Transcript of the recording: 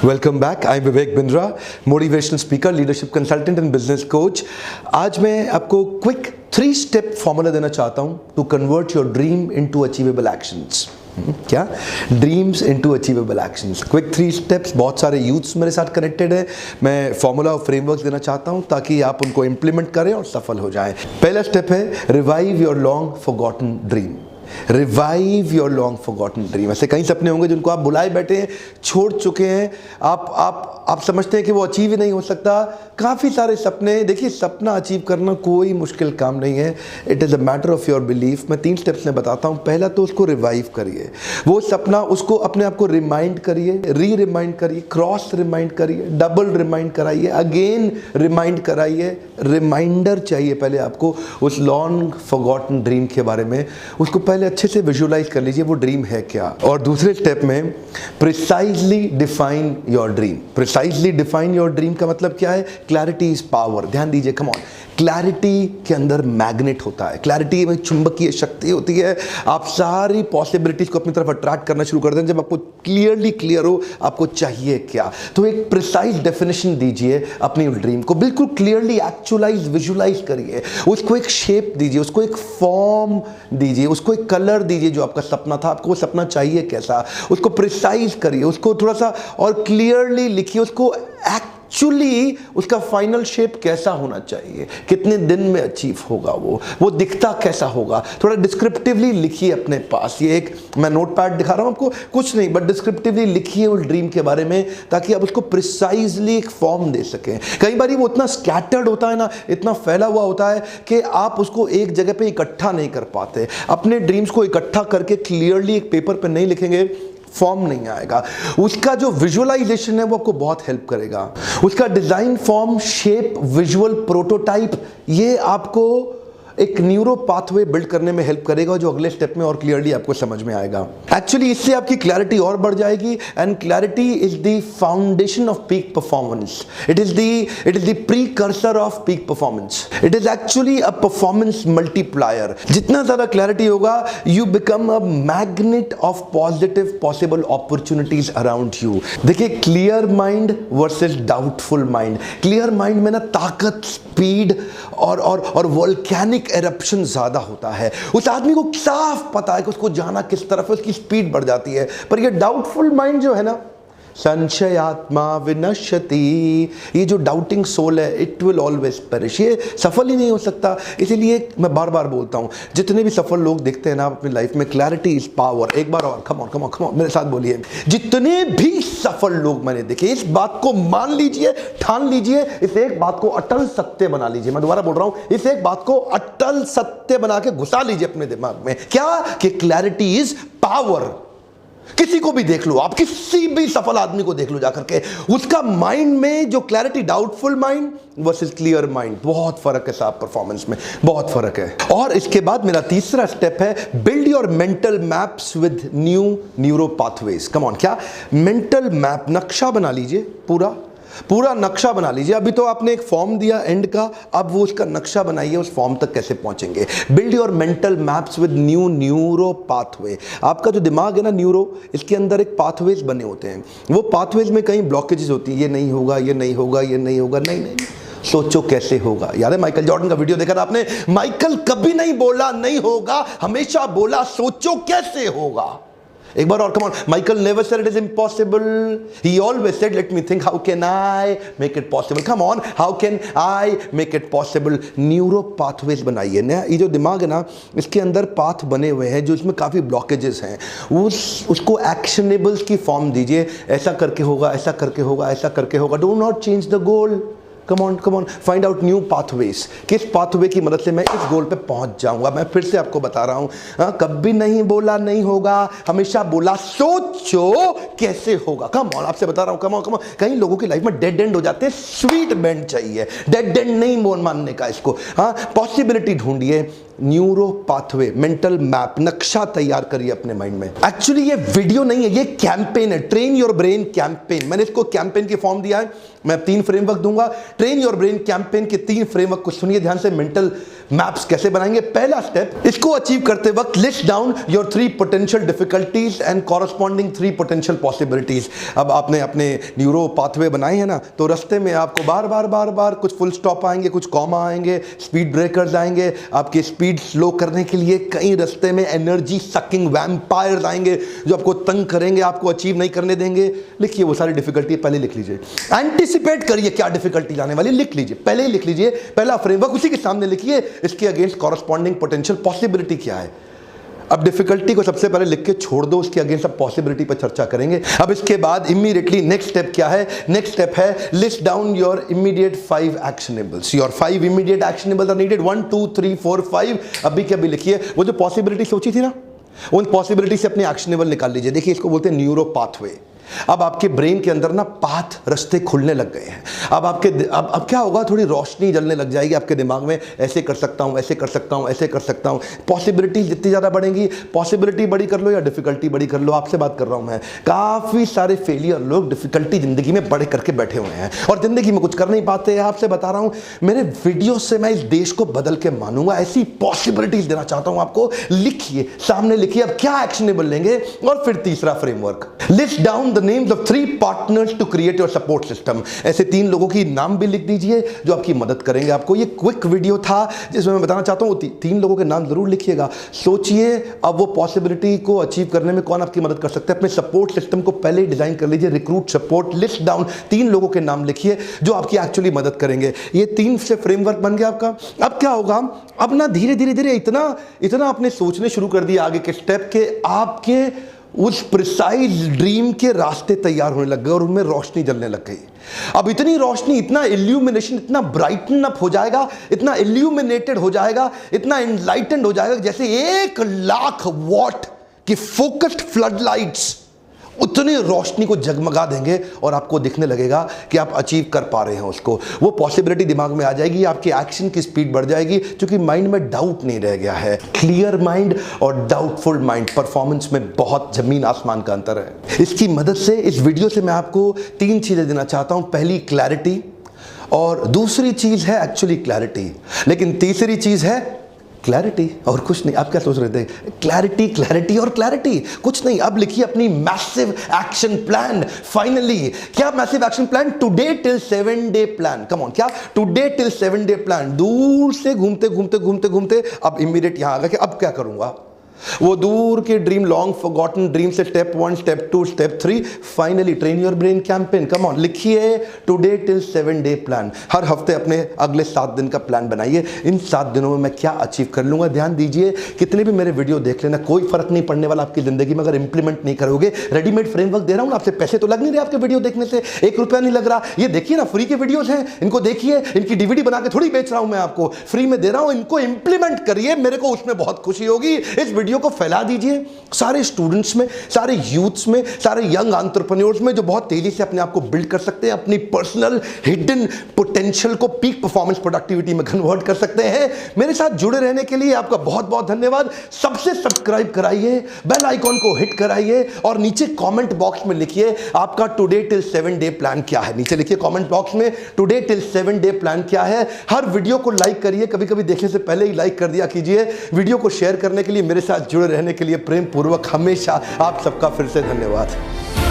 Welcome back. I am Vivek Bindra, motivational speaker, leadership consultant and business coach. आज मैं आपको quick 3 step formula देना चाहता हूं to convert your dream into achievable actions. क्या? Dreams into achievable actions. Quick 3 steps. बहुत सारे यूथ्स मेरे साथ कनेक्टेड है। मैं फॉर्मूला और फ्रेमवर्क देना चाहता हूं ताकि आप उनको इंप्लीमेंट करें और सफल हो जाएं। पहला स्टेप है revive your long forgotten dream. Revive your long forgotten dream. ऐसे कई सपने होंगे जिनको आप बुलाए बैठे हैं, छोड़ चुके हैं, आप समझते हैं कि वो अचीव ही नहीं हो सकता। काफ़ी सारे सपने। देखिए, सपना अचीव करना कोई मुश्किल काम नहीं है। It is a matter of your belief. मैं 3 स्टेप्स में बताता हूँ। पहला तो उसको रिवाइव करिए, वो सपना, उसको अपने आप को रिमाइंड करिए, रिमाइंड करिए, क्रॉस रिमाइंड करिए, डबल रिमाइंड कराइए, अगेन रिमाइंड कराइए। रिमाइंडर चाहिए पहले आपको उस लॉन्ग फॉरगॉटन ड्रीम के बारे में। उसको पहले अच्छे से विजुलाइज कर लीजिए वो ड्रीम है क्या। और दूसरे स्टेप में precisely define your dream. Precisely define your dream का मतलब क्या है? Clarity is power. ध्यान दीजिए, कम ऑन। क्लैरिटी के अंदर मैग्नेट होता है, क्लैरिटी में चुंबकीय शक्ति होती है। आप सारी पॉसिबिलिटीज को अपनी तरफ अट्रैक्ट करना शुरू कर दें जब आपको क्लियर हो आपको चाहिए क्या। तो एक प्रिसाइज डेफिनेशन दीजिए अपनी ड्रीम को, बिल्कुल क्लियरली एक्चुअलाइज, विजुलाइज करिए, उसको एक शेप दीजिए, उसको एक फॉर्म दीजिए, उसको एक कलर दीजिए। जो आपका सपना था, आपको वो सपना चाहिए कैसा, उसको प्रिसाइज करिए, उसको थोड़ा सा और क्लियरली लिखिए, उसको एक्चुअली उसका फाइनल शेप कैसा होना चाहिए, कितने दिन में अचीव होगा, वो दिखता कैसा होगा। थोड़ा डिस्क्रिप्टिवली लिखिए अपने पास। ये एक मैं नोटपैड दिखा रहा हूं आपको, कुछ नहीं बट डिस्क्रिप्टिवली लिखिए उस ड्रीम के बारे में, ताकि आप उसको प्रिसाइजली एक फॉर्म दे सकें। कई बार वो इतना स्कैटर्ड होता है ना, इतना फैला हुआ होता है कि आप उसको एक जगह पे इकट्ठा नहीं कर पाते। अपने ड्रीम्स को इकट्ठा करके क्लियरली एक पेपर पे नहीं लिखेंगे, फॉर्म नहीं आएगा। उसका जो विजुअलाइजेशन है वो आपको बहुत हेल्प करेगा। उसका design, form, shape, visual, prototype, ये आपको एक न्यूरो पाथवे बिल्ड करने में हेल्प करेगा, जो अगले स्टेप में और क्लियरली आपको समझ में आएगा। एक्चुअली इससे आपकी क्लैरिटी और बढ़ जाएगी। And clarity is the foundation of peak performance. It is the precursor of peak performance. It is actually a performance multiplier. जितना ज्यादा क्लैरिटी होगा, you become a magnet of positive possible opportunities around you. देखिए, clear mind versus doubtful mind. Clear mind में ना ताकत, speed और volcanic eruption ज्यादा होता है। उस आदमी को साफ पता है कि उसको जाना किस तरफ है, उसकी स्पीड बढ़ जाती है। पर ये डाउटफुल माइंड जो है ना, संशयात्मा विनश्यति, ये जो डाउटिंग सोल है, इट विल ऑलवेज पेरिश। ये सफल ही नहीं हो सकता। इसीलिए मैं बार बार बोलता हूं, जितने भी सफल लोग दिखते हैं ना अपनी लाइफ में, क्लैरिटी इज पावर। एक बार और, कम ऑन मेरे साथ बोलिए। जितने भी सफल लोग मैंने देखे, इस बात को मान लीजिए, ठान लीजिए, इस एक बात को अटल सत्य बना लीजिए। मैं दोबारा बोल रहा हूं, इस एक बात को अटल सत्य बना के घुसा लीजिए अपने दिमाग में। क्या? कि क्लैरिटी इज पावर। किसी को भी देख लो, आप किसी भी सफल आदमी को देख लो जाकर के, उसका माइंड में जो clarity, doubtful mind versus clear mind, बहुत फर्क है साहब। परफॉर्मेंस में बहुत फर्क है। और इसके बाद मेरा तीसरा स्टेप है build your mental maps with new neuro pathways. Come on. क्या? मेंटल मैप, नक्शा बना लीजिए, पूरा नक्शा बना लीजिए। अभी तो आपने एक फॉर्म दिया एंड का, अब वो उसका नक्शा बनाइए, उस फॉर्म तक कैसे पहुंचेंगे। Build your mental maps with new neuro pathway. आपका जो दिमाग है ना, न्यूरो, इसके अंदर एक पाथवेज बने होते हैं। वो पाथवेज में कई ब्लॉकेजेस होती है। ये नहीं होगा, ये नहीं होगा, ये नहीं होगा, नहीं, सोचो कैसे होगा। याद है माइकल जॉर्डन का वीडियो देखा था आपने? माइकल कभी नहीं बोला नहीं होगा, हमेशा बोला सोचो कैसे होगा। एक बार और, come on. Michael never said it is impossible, he always said let me think how can I make it possible. Come on, how can I make it possible. Neuro pathways बनाइए ना। ये जो दिमाग है ना, इसके अंदर पाथ बने हुए हैं जो इसमें काफी ब्लॉकेजेस हैं, उसको एक्शनेबल्स की फॉर्म दीजिए। ऐसा करके होगा, ऐसा करके होगा, ऐसा करके होगा। Do not change the goal. Come on, find out new pathways. किस पाथवे की मदद से मैं इस गोल पे पहुंच जाऊंगा। मैं फिर से आपको बता रहा हूं, कभी नहीं बोला नहीं होगा, हमेशा बोला सोचो कैसे होगा। कम ऑन, आपसे बता रहा हूं, कम ऑन। कई लोगों की लाइफ में डेड एंड हो जाते हैं, स्वीट बेंड चाहिए। डेड एंड नहीं मानने का इसको। पॉसिबिलिटी ढूंढिए, न्यूरो पाथवे, मेंटल मैप, नक्शा तैयार करिए अपने माइंड में। एक्चुअली ये वीडियो नहीं है, ये कैंपेन है, ट्रेन योर ब्रेन कैंपेन। मैंने इसको कैंपेन की फॉर्म दिया है। मैं 3 फ्रेमवर्क दूंगा। ट्रेन योर ब्रेन कैंपेन के 3 फ्रेमवर्क को सुनिए ध्यान से। मेंटल मैप्स कैसे बनाएंगे? पहला स्टेप, इसको अचीव करते वक्त list down your 3 potential difficulties and corresponding 3 potential possibilities. अब आपने अपने न्यूरो पाथवे बनाए हैं ना, तो रास्ते में आपको बार बार कुछ फुल स्टॉप आएंगे, कुछ कॉमा आएंगे, स्पीड ब्रेकर्स आएंगे, आपकी स्पीड स्लो करने के लिए कई रास्ते में एनर्जी सकिंग वैम्पायर्स आएंगे जो आपको तंग करेंगे, आपको अचीव नहीं करने देंगे। लिखिए वो सारी डिफिकल्टी पहले लिख लीजिए। एंटिसिपेट करिए क्या डिफिकल्टी आने वाली, लिख लीजिए, पहले ही लिख लीजिए। पहला फ्रेमवर्क उसी के सामने लिखिए, इसके अगेंस्ट कॉरस्पॉन्डिंग पोटेंशियल पॉसिबिलिटी क्या है। अब डिफिकल्टी को सबसे पहले लिख के छोड़ दो, उसके अगेंस्ट अब पॉसिबिलिटी पर चर्चा करेंगे। अब इसके बाद इमीडिएटली नेक्स्ट स्टेप क्या है? नेक्स्ट स्टेप है list down your immediate 5 actionables. Your 5 immediate actionables are needed, 1 2 3 4 5। अभी के अभी लिखिए। वो जो पॉसिबिलिटी सोची थी ना, उन पॉसिबिलिटी से अपने एक्शनेबल निकाल लीजिए। देखिए इसको बोलते हैं न्यूरो पाथवे। अब आपके ब्रेन के अंदर ना पाथ रास्ते खुलने लग गए हैं। अब क्या होगा, थोड़ी रोशनी जलने लग जाएगी आपके दिमाग में, ऐसे कर सकता हूं, ऐसे कर सकता हूं, ऐसे कर सकता हूं। पॉसिबिलिटी जितनी ज़्यादा बढ़ेंगी, पॉसिबिलिटी बड़ी कर लो या डिफिकल्टी बड़ी कर लो, आपसे बात कर रहा हूं मैं। काफ़ी सारे फेलियर लोग डिफिकल्टी जिंदगी में बड़े करके बैठे हुए हैं और जिंदगी में कुछ कर नहीं पाते। आपसे बता रहा हूं, मेरे वीडियो से मैं इस देश को बदल के मानूंगा। ऐसी पॉसिबिलिटीज देना चाहता हूं आपको। लिखिए, सामने लिखिए अब क्या एक्शनेबल लेंगे। और फिर तीसरा framework, list down the names of 3 partners to create your support system. ऐसे 3 लोगों की नाम भी लिख दीजिए जो आपकी मदद करेंगे आपको। ये क्विक वीडियो था जिसमें मैं बताना चाहता हूं 3 लोगों के नाम जरूर लिखिएगा। सोचिए अब वो पॉसिबिलिटी को अचीव करने में कौन आपकी मदद कर सकता है। अपने सपोर्ट सिस्टम को पहले ही डिजाइन कर लीजिए। रिक्रूट सपोर्ट, लिस्ट डाउन 3 लोगों के नाम लिखिए जो आपकी एक्चुअली मदद करेंगे। ये 3 से फ्रेमवर्क बन गया आपका। अब क्या होगा, अब ना धीरे धीरे इतना आपने सोचने शुरू कर दिया आगे के स्टेप के, आपके उस प्रिसाइज ड्रीम के रास्ते तैयार होने लग गए और उनमें रोशनी जलने लग गई। अब इतनी रोशनी, इतना इल्यूमिनेशन, इतना ब्राइटन अप हो जाएगा, इतना इल्यूमिनेटेड हो जाएगा, इतना एनलाइटेंड हो जाएगा जैसे 1,00,000 वॉट की फोकस्ड फ्लड लाइट्स उतनी रोशनी को जगमगा देंगे और आपको दिखने लगेगा कि आप अचीव कर पा रहे हैं उसको। वो पॉसिबिलिटी दिमाग में आ जाएगी, आपकी एक्शन की स्पीड बढ़ जाएगी क्योंकि माइंड में डाउट नहीं रह गया है। क्लियर माइंड और डाउटफुल माइंड, परफॉर्मेंस में बहुत जमीन आसमान का अंतर है। इसकी मदद से, इस वीडियो से मैं आपको 3 चीजें देना चाहता हूं। पहली क्लैरिटी, और दूसरी चीज है एक्चुअली क्लैरिटी, लेकिन तीसरी चीज है क्लैरिटी और कुछ नहीं। आप क्या सोच रहे थे? क्लैरिटी और क्लैरिटी, कुछ नहीं। अब लिखिए अपनी मैसिव एक्शन प्लान। फाइनली क्या massive action plan? Today till 7 day plan. Come on, क्या टुडे टिल 7 डे प्लान। दूर से घूमते अब इमीडिएट यहां आ गया कि अब क्या करूंगा। वो दूर के ड्रीम, लॉन्ग फॉरगॉटन ड्रीम से step 1, step 2, step 3, finally train your brain campaign. Come on, लिखिए टुडे टिल 7 डे प्लान। हर हफ्ते अपने अगले 7 दिन का प्लान बनाइए। इन 7 दिनों में मैं क्या अचीव कर लूंगा। ध्यान दीजिए, कितने भी मेरे वीडियो देख लेना, कोई फर्क नहीं पड़ने वाला आपकी जिंदगी में अगर इंप्लीमेंट नहीं करोगे। रेडीमेड फ्रेमवर्क दे रहा हूं आपसे, पैसे तो लग नहीं रहे आपके वीडियो देखने से, 1 रुपया नहीं लग रहा। ये देखिए ना, फ्री के वीडियोस हैं, इनको देखिए। इनकी डीवीडी बना के थोड़ी बेच रहा हूं मैं आपको, फ्री में दे रहा हूं। इनको इंप्लीमेंट करिए, मेरे को उसमें बहुत खुशी होगी। इस वीडियो को फैला दीजिए सारे स्टूडेंट्स में, सारे यूथ्स में, सारे यंग एंटरप्रेन्योर्स में जो बहुत तेजी से अपने आप को बिल्ड कर सकते हैं, अपनी पर्सनल हिडन पोटेंशियल को पीक परफॉर्मेंस प्रोडक्टिविटी में कन्वर्ट कर सकते हैं। मेरे साथ जुड़े रहने के लिए आपका बहुत बहुत धन्यवाद। सबसे सब्सक्राइब कराइए, बेल आइकॉन को हिट कराइए और नीचे कमेंट बॉक्स में लिखिए आपका टुडे टिल 7 डे प्लान क्या है। नीचे लिखिए कमेंट बॉक्स में टुडे टिल 7 डे प्लान क्या है। हर वीडियो को लाइक करिए, कभी कभी देखने से पहले ही लाइक कर दिया कीजिए। वीडियो को शेयर करने के लिए, मेरे साथ जुड़े रहने के लिए प्रेम पूर्वक हमेशा आप सबका फिर से धन्यवाद।